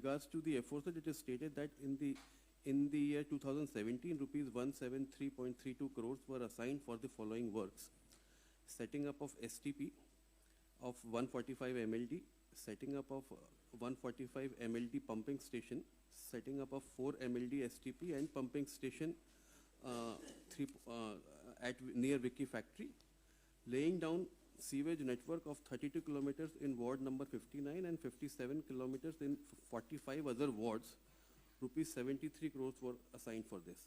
regards to the aforesaid, it is stated that in the year 2017, rupees 173.32 crores were assigned for the following works: setting up of STP of 145 MLD, setting up of 145 MLD pumping station, setting up of 4 MLD STP and pumping station near Vicky factory, laying down sewage network of 32 kilometers in ward number 59 and 57 kilometers in 45 other wards. Rupees 73 crores were assigned for this.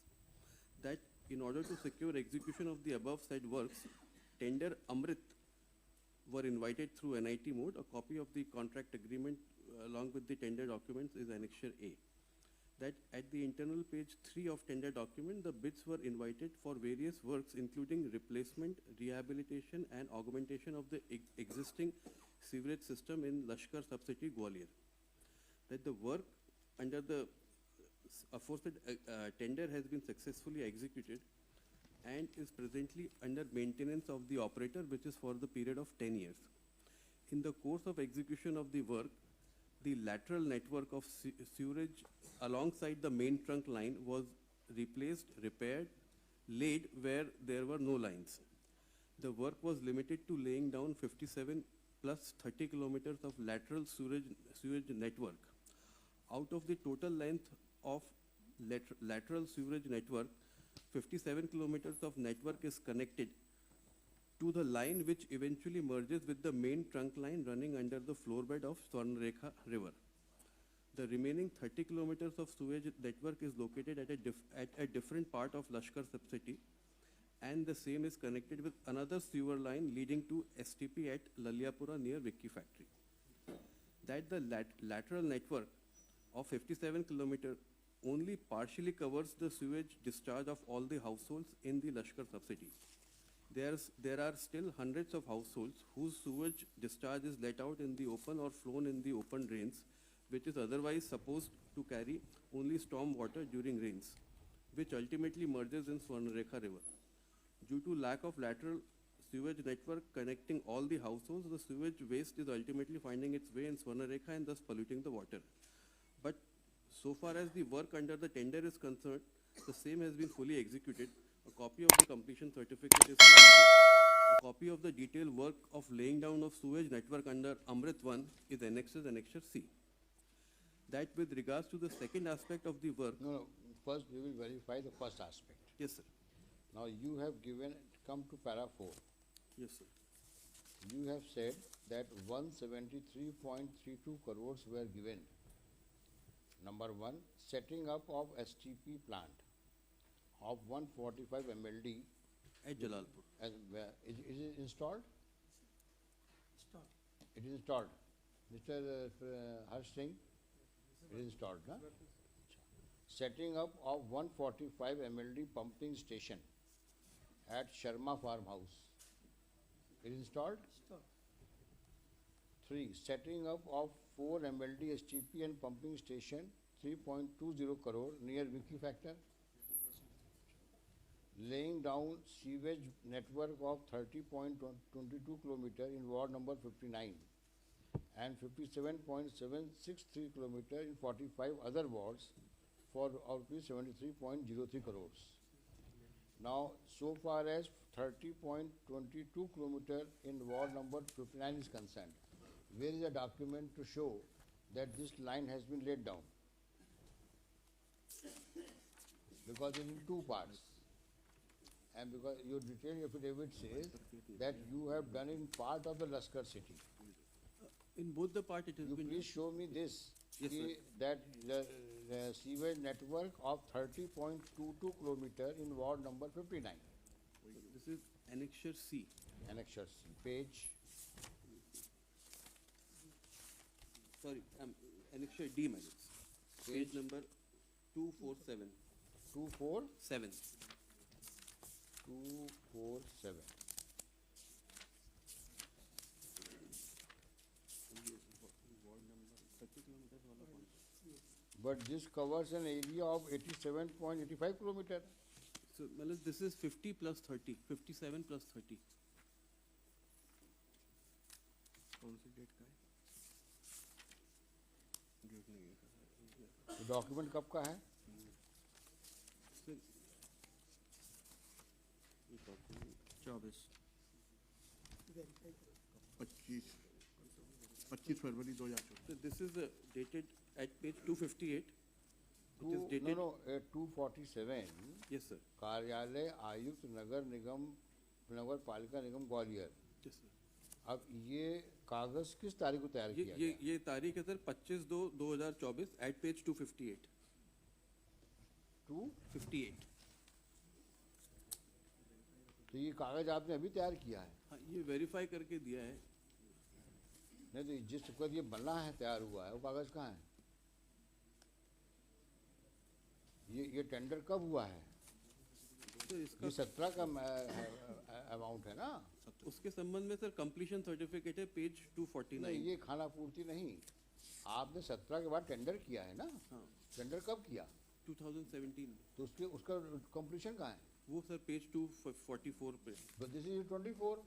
That in order to secure execution of the above said works, tender Amrit were invited through NIT mode. A copy of the contract agreement along with the tender documents is Annexure A. That at the internal page 3 of tender document, the bids were invited for various works including replacement, rehabilitation and augmentation of the existing sewerage system in Lashkar subcity Gwalior. That the work under the aforesaid tender has been successfully executed and is presently under maintenance of the operator, which is for the period of 10 years. In the course of execution of the work, the lateral network of sewerage alongside the main trunk line was replaced, repaired, laid where there were no lines. The work was limited to laying down 57 plus 30 kilometers of lateral sewage network. Out of the total length of lateral sewage network, 57 kilometers of network is connected to the line which eventually merges with the main trunk line running under the floor bed of Swarnarekha river. The remaining 30 kilometers of sewage network is located at a different part of Lashkar subcity, and the same is connected with another sewer line leading to STP at Laliapura near Vicky factory. That the lateral network of 57 kilometers only partially covers the sewage discharge of all the households in the Lashkar subcity. There are still hundreds of households whose sewage discharge is let out in the open or flown in the open drains, which is otherwise supposed to carry only storm water during rains, which ultimately merges in Swarnarekha river. Due to lack of lateral sewage network connecting all the households, the sewage waste is ultimately finding its way in Swarnarekha and thus polluting the water. But so far as the work under the tender is concerned, the same has been fully executed. A copy of the completion certificate is a copy of the detailed work of laying down of sewage network under Amrit 1 is annexed as Annexure C. That with regards to the second aspect of the work... No, first we will verify the first aspect. Yes, sir. Now you have come to para 4. Yes, sir. You have said that 173.32 crores were given. Number 1, setting up of STP plant of 145 MLD at Jalalpur. Is it installed? Installed. It is installed. Mr. Harsh Singh, it is installed. Huh? Setting up of 145 MLD pumping station at Sharma farmhouse. It is installed? Installed. 3. Setting up of 4 MLD STP and pumping station 3.20 crore near Vicky factor. Laying down sewage network of 30.22 kilometer in ward number 59 and 57.763 kilometer in 45 other wards for rupees 73.03 crores. Now, so far as 30.22 kilometer in ward number 59 is concerned, where is a document to show that this line has been laid down? Because it is in 2 parts. And because your detailed affidavit says that you have done in part of the Lashkar city. In both the part it has You been... please show me this, Yes, sir. that the sewage network of 30.22 kilometer in ward number 59. This is Annexure C. Annexure C, page. Sorry, Annexure D, man. Page number 247. 247. 7. 247. But this covers an area of 87.85 kilometer. So, Malas, this is 50 plus 30, 57 plus 30. कौन सी date का है? Date नहीं है तो document कब का है? Sir, ये document 24 Verify. 25 February 2024। So this is dated at page 258. It is No, dated. no, 247 Yes, sir. कार्यालय आयुक्त नगर निगम नगर पालिका निगम ग्वालियर। Yes, sir. अब ये कागज किस तारीख को तैयार किया गया? ये तारीख है सर 25/2/2024 at page 258. 258। 58. तो ये कागज आपने अभी तैयार किया है? हाँ, ये वेरीफाई करके दिया है। नहीं तो जिस वक्त ये बना है तैयार हुआ है वो कागज कहाँ है? ये टेंडर कब हुआ है? तो ये इसका 17 का अमाउंट है ना? उसके संबंध में सर कंप्लीशन सर्टिफिकेट है पेज नहीं 249। ये खाना पूर्ति नहीं, आपने 17 के बाद टेंडर किया है ना? हाँ, टेंडर कब किया? 2017। तो उसका कंप्लीशन कहाँ है? वो सर पेज 244 पे। तो दिस इज 24।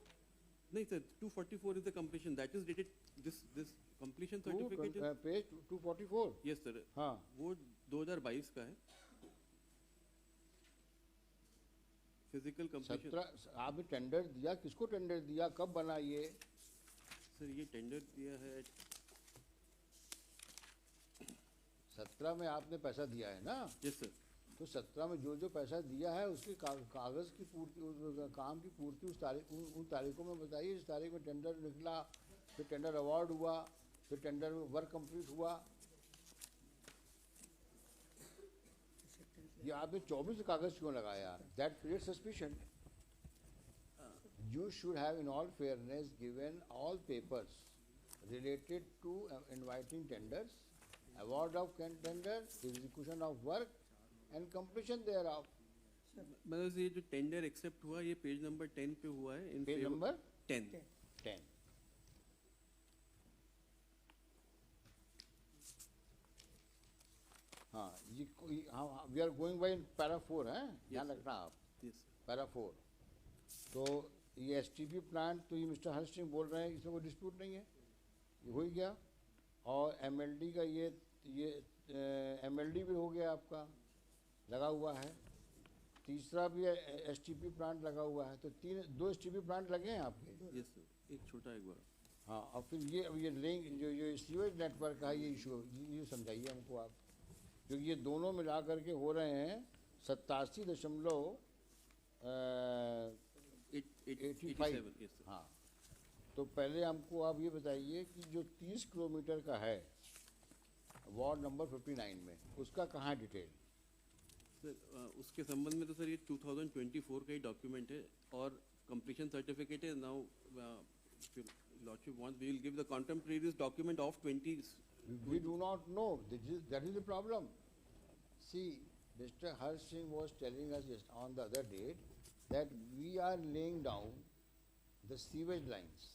नहीं sir, 244 is the completion. That is dated this completion certificate is. Page 244। Yes sir. हाँ वो 2022 का है। Physical completion. 17 आपने टेंडर दिया, किसको टेंडर दिया, कब बना ये? सर ये टेंडर दिया है 17 में आपने पैसा दिया है ना? Yes sir. तो 17 में जो पैसा दिया है उसके कागज की पूर्ति, उस काम की पूर्ति उस तारीख उन तारीखों में बताइए। इस तारीख में टेंडर निकला, फिर टेंडर अवार्ड हुआ, फिर टेंडर वर्क कंप्लीट हुआ। ये आपने 24 कागज क्यों लगाया? That creates suspicion. You should have in all fairness given all papers related to inviting tenders, award of tender, execution of work and completion thereof. मतलब ये जो टेंडर एक्सेप्ट हुआ ये पेज नंबर 10 पे हुआ है। Page number 10। 10. हाँ ये we are going by para 4 है, ध्यान रखना आप। Yes para 4। तो ये एसटीपी प्लांट तो ये मिस्टर हर्ष सिंह बोल रहे हैं, इसमें कोई डिस्प्यूट नहीं है, ये हो ही गया। और एमएलडी का ये एमएलडी भी हो गया आपका, लगा हुआ है। तीसरा भी एसटीपी प्लांट लगा हुआ है। तो 2 एसटीपी प्लांट लगे हैं आपके। Yes sir. एक छोटा एक बड़ा। हाँ और फिर ये लिंक जो सीवेज नेटवर्क का है ये इशू, ये समझाइए हमको आप, क्योंकि ये दोनों मिला करके हो रहे हैं 87.85। 87। Yes sir. हाँ तो पहले हमको आप ये बताइए कि जो 30 किलोमीटर का है वार्ड नंबर 59 में, उसका कहाँ डिटेल? सर उसके संबंध में तो सर ये 2024 का ही डॉक्यूमेंट है और कंप्लीशन सर्टिफिकेट है। Now lordship wants we will give the contemporary document of 20। We do not know. That is the problem. See, Mr. Harsh Singh was telling us just on the other date that we are laying down the sewage lines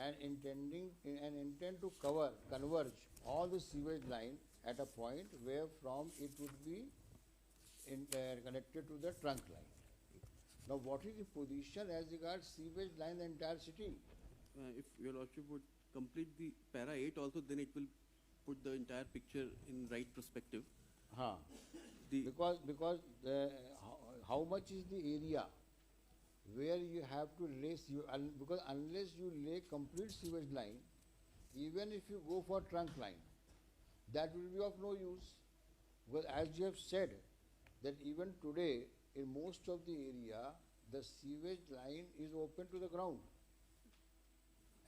and intend to converge all the sewage line at a point where from it would be connected to the trunk line. Now, what is the position as regards sewage line in the entire city? If your lordship would complete the para 8 also, then it will put the entire picture in right perspective. Huh. The Because how much is the area where you have to lay because unless you lay complete sewage line, even if you go for trunk line, that will be of no use. Because as you have said, that even today in most of the area, the sewage line is open to the ground.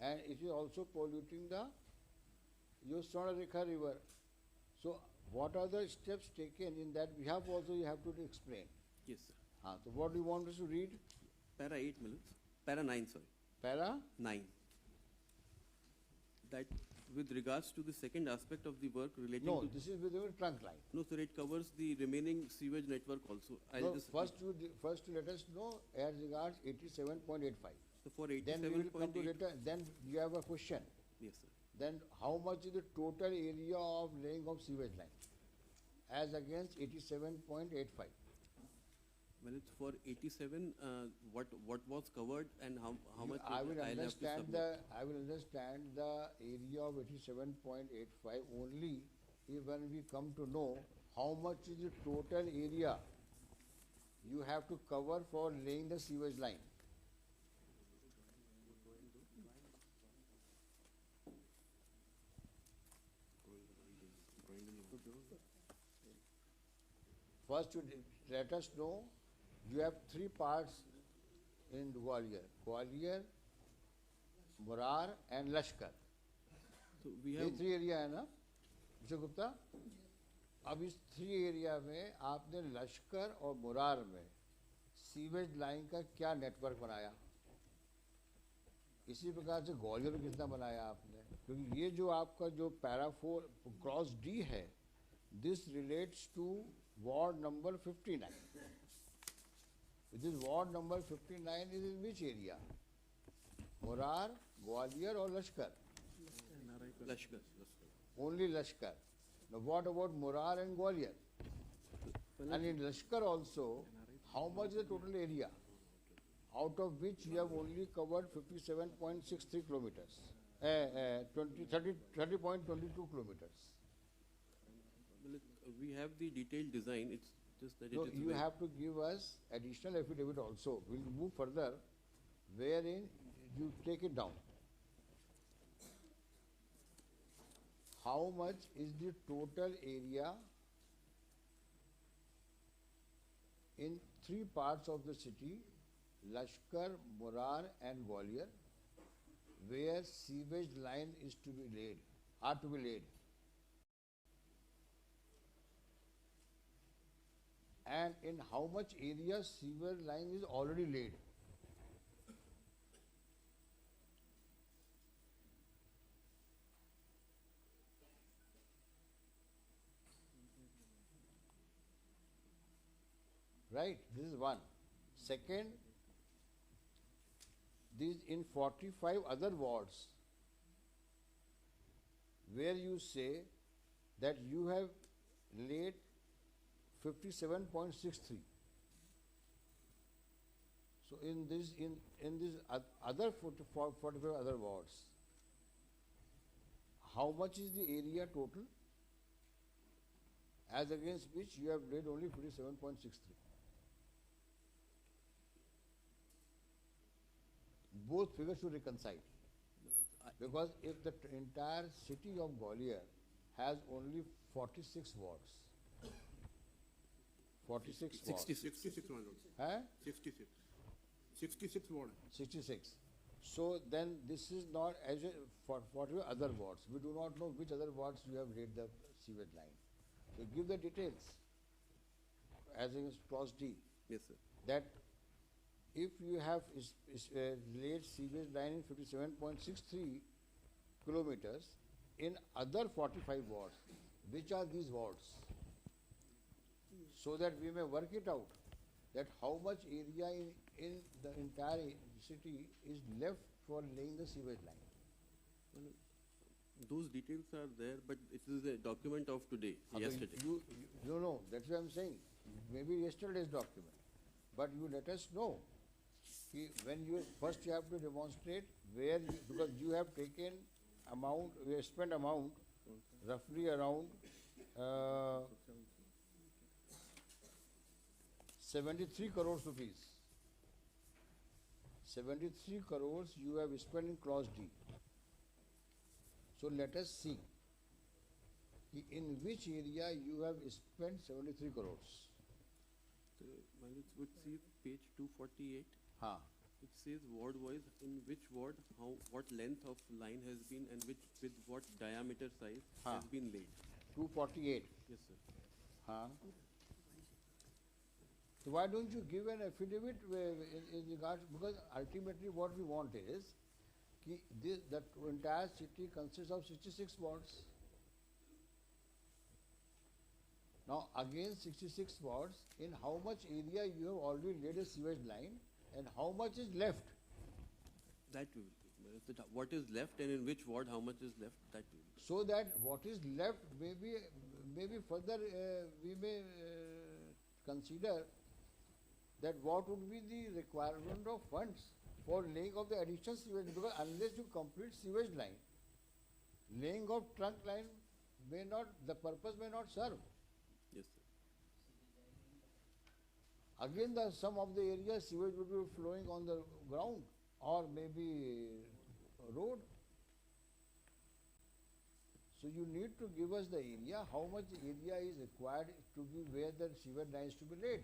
And it is also polluting the Yosona river. So what are the steps taken in that behalf also you have to explain. yes sir. So what do you want us to read? Para 8 minutes. Para 9 sorry. Para? 9. That with regards to the second aspect of the work relating No, to this is within the trunk line. no sir, it covers the remaining sewage network also. No, first you let us know as regards 87.85. So for Then we will come to 87.8. later. Then you have a question. Yes sir. Then how much is the total area of laying of sewage line as against 87.85? Well, it's for 87. What was covered and how much? I will I'll have to understand submit. the area of 87.85 only when we come to know how much is the total area you have to cover for laying the sewage line. First, let us know you have three parts in Gwalior: Gwalior, Murar and Lashkar. So we ये have, three area है ना mister Gupta? अब इस three area में आपने लश्कर और मुरार में sewage line का क्या नेटवर्क बनाया? इसी प्रकार से ग्वालियर में कितना बनाया आपने? क्योंकि ये जो आपका जो पैराफोर क्रॉस डी है, this relates to ward number 59. This ward number 59 is in which area? Murar, Gwalior और Lashkar? Lashkar. Only Lashkar. Now what about Murar and Gwalior? And in Lashkar also, how much is the total area? Out of which you have only covered 57.63 kilometers, 30.22 kilometers. We have the detailed design, it's just that So it is. you have to give us additional affidavit also. We'll move further, wherein you take it down. How much is the total area in three parts of the city, Lashkar, Murar and Gwalior, where sewage line is to be laid, are to be laid? And in how much area sewer line is already laid? Right, this is one. Second, these in 45 other wards, where you say that you have laid 57.63. So in this other 45 other wards, how much is the area total, as against which you have laid only 57.63? Both figures should reconcile. Because if the entire city of Gwalior has only 46 wards, 46 wards. 66 ward. Huh? 66. 66 ward. 66. So then this is not as a, for your other wards. We do not know which other wards you have laid the sewage line. So give the details as in clause D. Yes, sir. That if you have laid sewage line in 57.63 kilometers in other 45 wards, which are these wards? So that we may work it out, that how much area in the entire city is left for laying the sewage line. Well, those details are there, but it is a document of today, yesterday. No, that's what I'm saying. Maybe yesterday's document. But you let us know. When you first you have to demonstrate where you, because you have taken amount, you have spent amount roughly around 73 crores rupees. 73 crores you have spent in clause D. So let us see in which area you have spent 73 crores. So, well, it would see page 248. Huh. It says ward wise in which ward, what length of line has been and with what diameter size has been laid. 248. Yes, sir. Huh? So why don't you give an affidavit in regards, because ultimately what we want is that entire city consists of 66 wards. Now again 66 wards, in how much area you have already laid a sewage line and how much is left? That we will do. What is left and in which ward how much is left, that we will do. So that what is left maybe further we may consider that what would be the requirement of funds for laying of the additional sewage, because unless you complete sewage line, laying of trunk line may not, the purpose may not serve. Yes, sir. Again, the some of the areas sewage would be flowing on the ground or maybe road. So you need to give us the area, how much area is required to be where the sewage lines to be laid.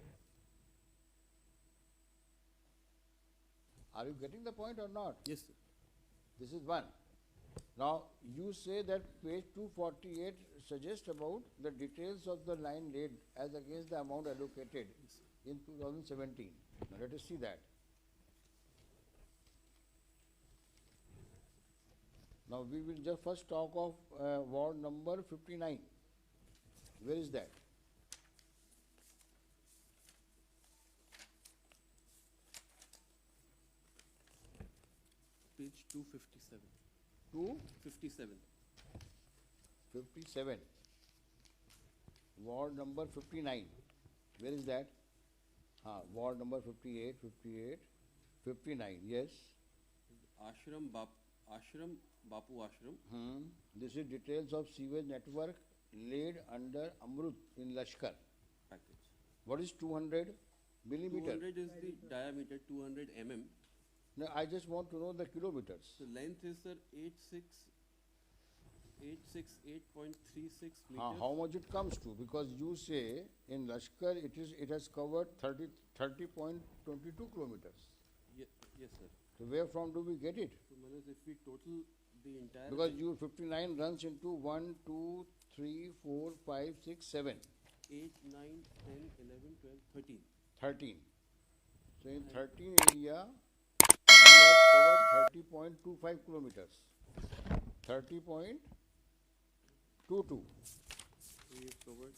Are you getting the point or not? Yes, sir. This is one. Now, you say that page 248 suggests about the details of the line laid as against the amount allocated in 2017. Now, let us see that. Now, we will just first talk of ward number 59. Where is that? Page 257. 257. 57. Ward number 59. Where is that? Ward number 58, 58, 59. Yes. Ashram, Bapu Ashram. This is details of sewage network laid under Amrut in Lashkar. Package. What is 200 millimeter? 200 is the diameter, 200 mm. No, I just want to know the kilometers. The length is, sir, 868.36 meters. How much it comes to? Because you say in Lashkar it has covered 30.22 kilometers. Yes, sir. So where from do we get it? So, Manoj, if we total the entire... Because you 59 runs into 1, 2, 3, 4, 5, 6, 7. 8, 9, 10, 11, 12, 13. 13. So in 13 area, we have covered 30.25 kilometers. 30.22. We have covered,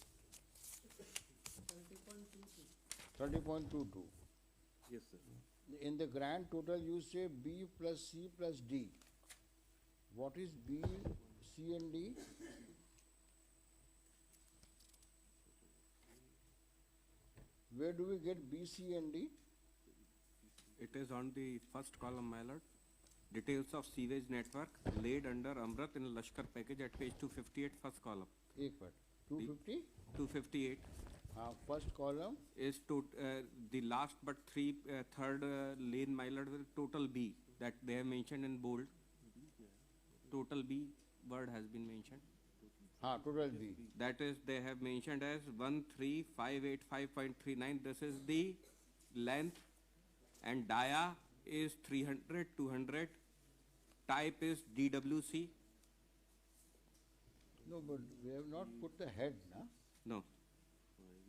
30.22. yes, sir. In the grand total, you say B plus C plus D. What is B, C and D? Where do we get B, C and D? It is on the first column, my lord. Details of sewage network laid under Amrit in Lashkar package at page 258, first column. एक minute 250 258 first column is the last but third lane, my lord, with total B that they have mentioned in bold. Total B word has been mentioned. total B. That is, they have mentioned as 13585.39. This is the length, and dia is 300, 200. Type is DWC. No, but we have not put the head, na? No.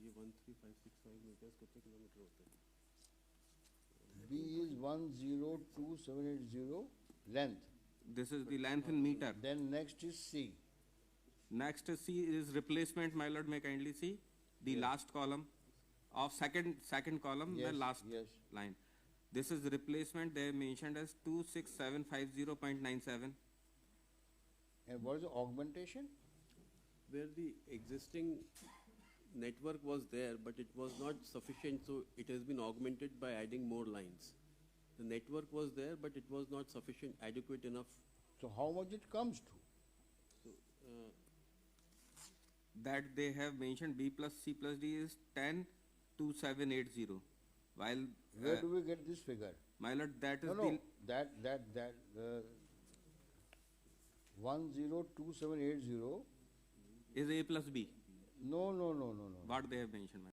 ये 13565 meters कितने kilometre होते हैं? B is 102780 length. This is the length in meter. Then next is C. Next C is replacement, my lord, may kindly see the last column of second column, the Yes, last yes. line. This is replacement, they mentioned as 26750.97. And what is the augmentation? Where the existing network was there, but it was not sufficient, so it has been augmented by adding more lines. The network was there, but it was not sufficient, adequate enough. So how much it comes to? So, That they have mentioned B plus C plus D is 102780. While Where do we get this figure? my lord, that is No, that 102780. is A plus B. No. What they have mentioned, my